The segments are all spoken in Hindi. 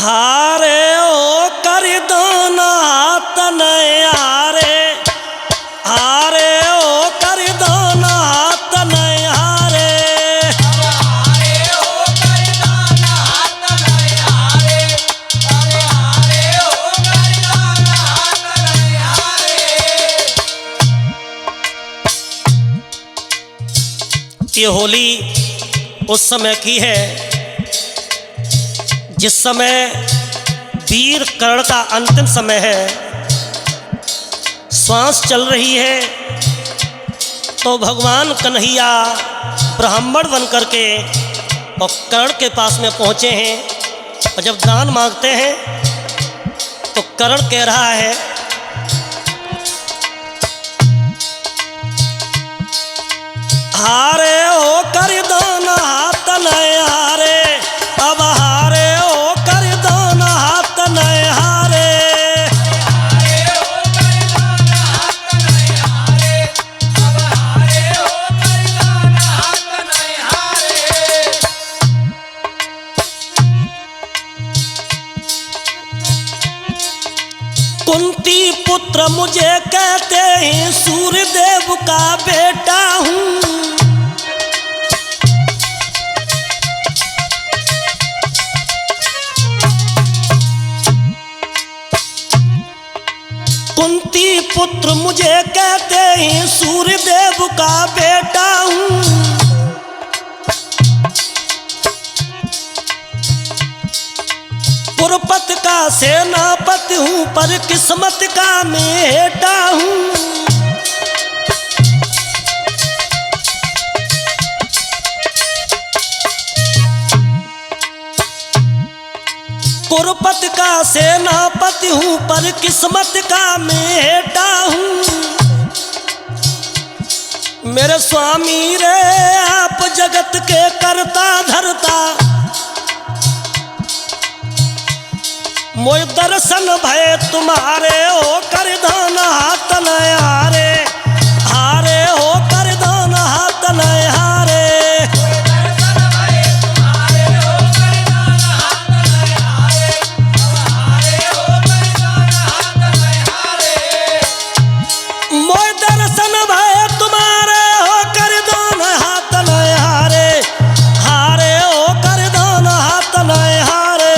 हारे ओ कर दाना तनय हारे, हारे ओ कर दाना तनय हारे। हारे ओ कर दाना तनय हारे, अरे हारे ओ कर दाना तनय हारे। ये होली उस समय की है जिस समय वीर कर्ण का अंतिम समय है, श्वास चल रही है, तो भगवान कन्हैया ब्राह्मण बन करके और कर्ण के पास में पहुँचे हैं। और जब दान मांगते हैं तो कर्ण कह रहा है, हारे ओ कर दाना तनय हारे, अब हारे ओ कर दाना तनय हारे। हारे ओ कर दाना तनय हारे, अब हारे ओ कर दाना तनय हारे। कुंती पुत्र मुझे कहते हैं, सूर्यदेव का बेटा हूँ। कुंती पुत्र मुझे कहते हैं, सूर्यदेव का बेटा हूँ। कुरुपत का सेनापति हूँ, पर किस्मत का मेटा हूँ। कुरुपत का सेनापति हूँ, पर किस्मत का मेटा हूँ। मेरे स्वामी रे आप जगत के करता धरता, मोय दर्शन भय तुम्हारे ओ कर दाना तनय हारे, हारे ओ कर दाना तनय हारे। दर्शन भय तुम्हारे ओ कर दाना तनय हारे, अब हारे ओ कर दाना तनय हारे। मोय दर्शन भय तुम्हारे ओ कर दाना तनय हारे, हारे ओ कर दाना तनय हारे।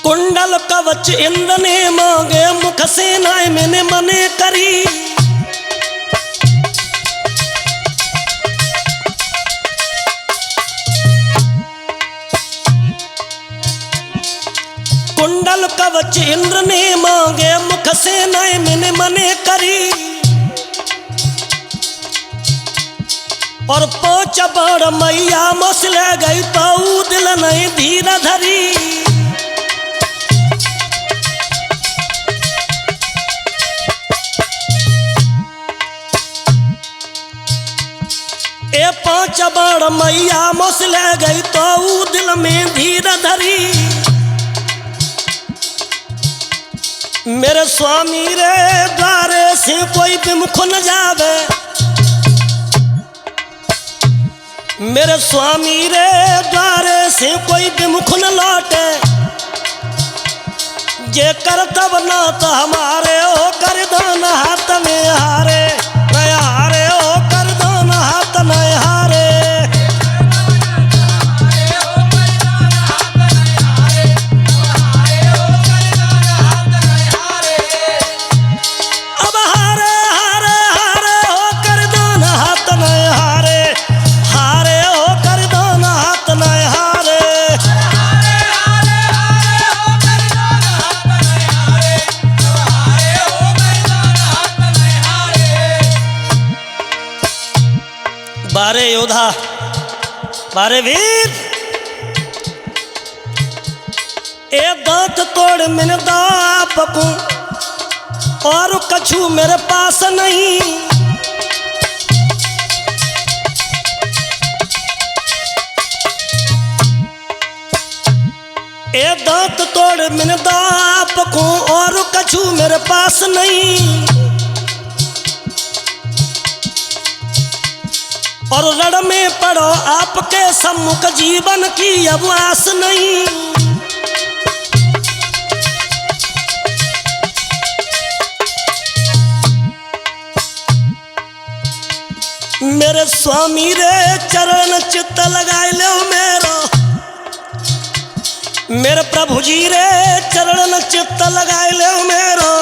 कुंडल कवच इंद्र ने मांगे, मुख से नाय मैंने मने करी। कुंडल कवच इंद्र ने मांगे, मुख से नाय मैंने मने करी। और पोच बड़ मैया मसले गई, तो दिल नहीं धीर धरी। ए पांच बार मैया मसले गई, तो दिल में धीर धरी। मेरे स्वामी रे द्वारे से कोई विमुख न जावे, मेरे स्वामी रे द्वारे से कोई विमुख न लौटे। जे करतब ना तो हमारे ओ कर दाना हाथ में हारे, नया हारे ओ कर दाना हाथ में हारे। अब हारे हारे हारे ओ कर दाना हाथ में हारे, हारे ओ कर दाना हाथ में हारे। बारे योद्धा, बारे वीर, ए दांत तोड़ मैंने दाप को, और कछु मेरे पास नहीं। ए दांत तोड़ मिनदा आपको और कछु मेरे पास नहीं, और रण में पड़ो आपके सम्मुख जीवन की अब आस नहीं। मेरे स्वामी रे चरण चित्त लगाए लो मेरो, मेरे प्रभु जी रे चरण चित्त लगाए लो मेरो,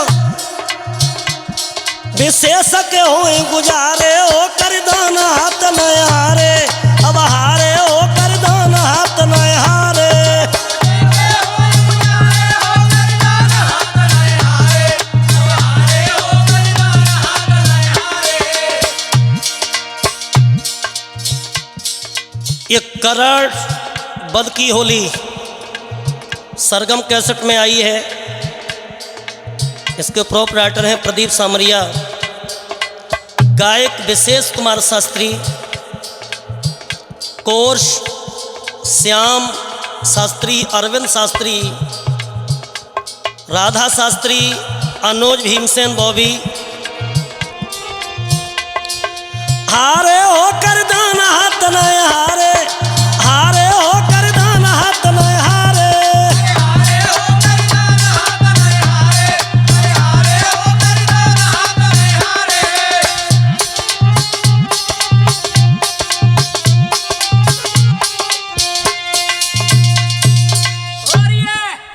विशेष के हो गुजारे ओ कर दान हाथ न हारे, अब हारे ओ कर दान हाथ न हारे। ये करण बद की होली सरगम कैसेट में आई है। इसके प्रोपराइटर हैं प्रदीप सामरिया, गायक विशेष कुमार शास्त्री, कोर्स श्याम शास्त्री, अरविंद शास्त्री, राधा शास्त्री, अनुज भीमसेन बॉबी। हारे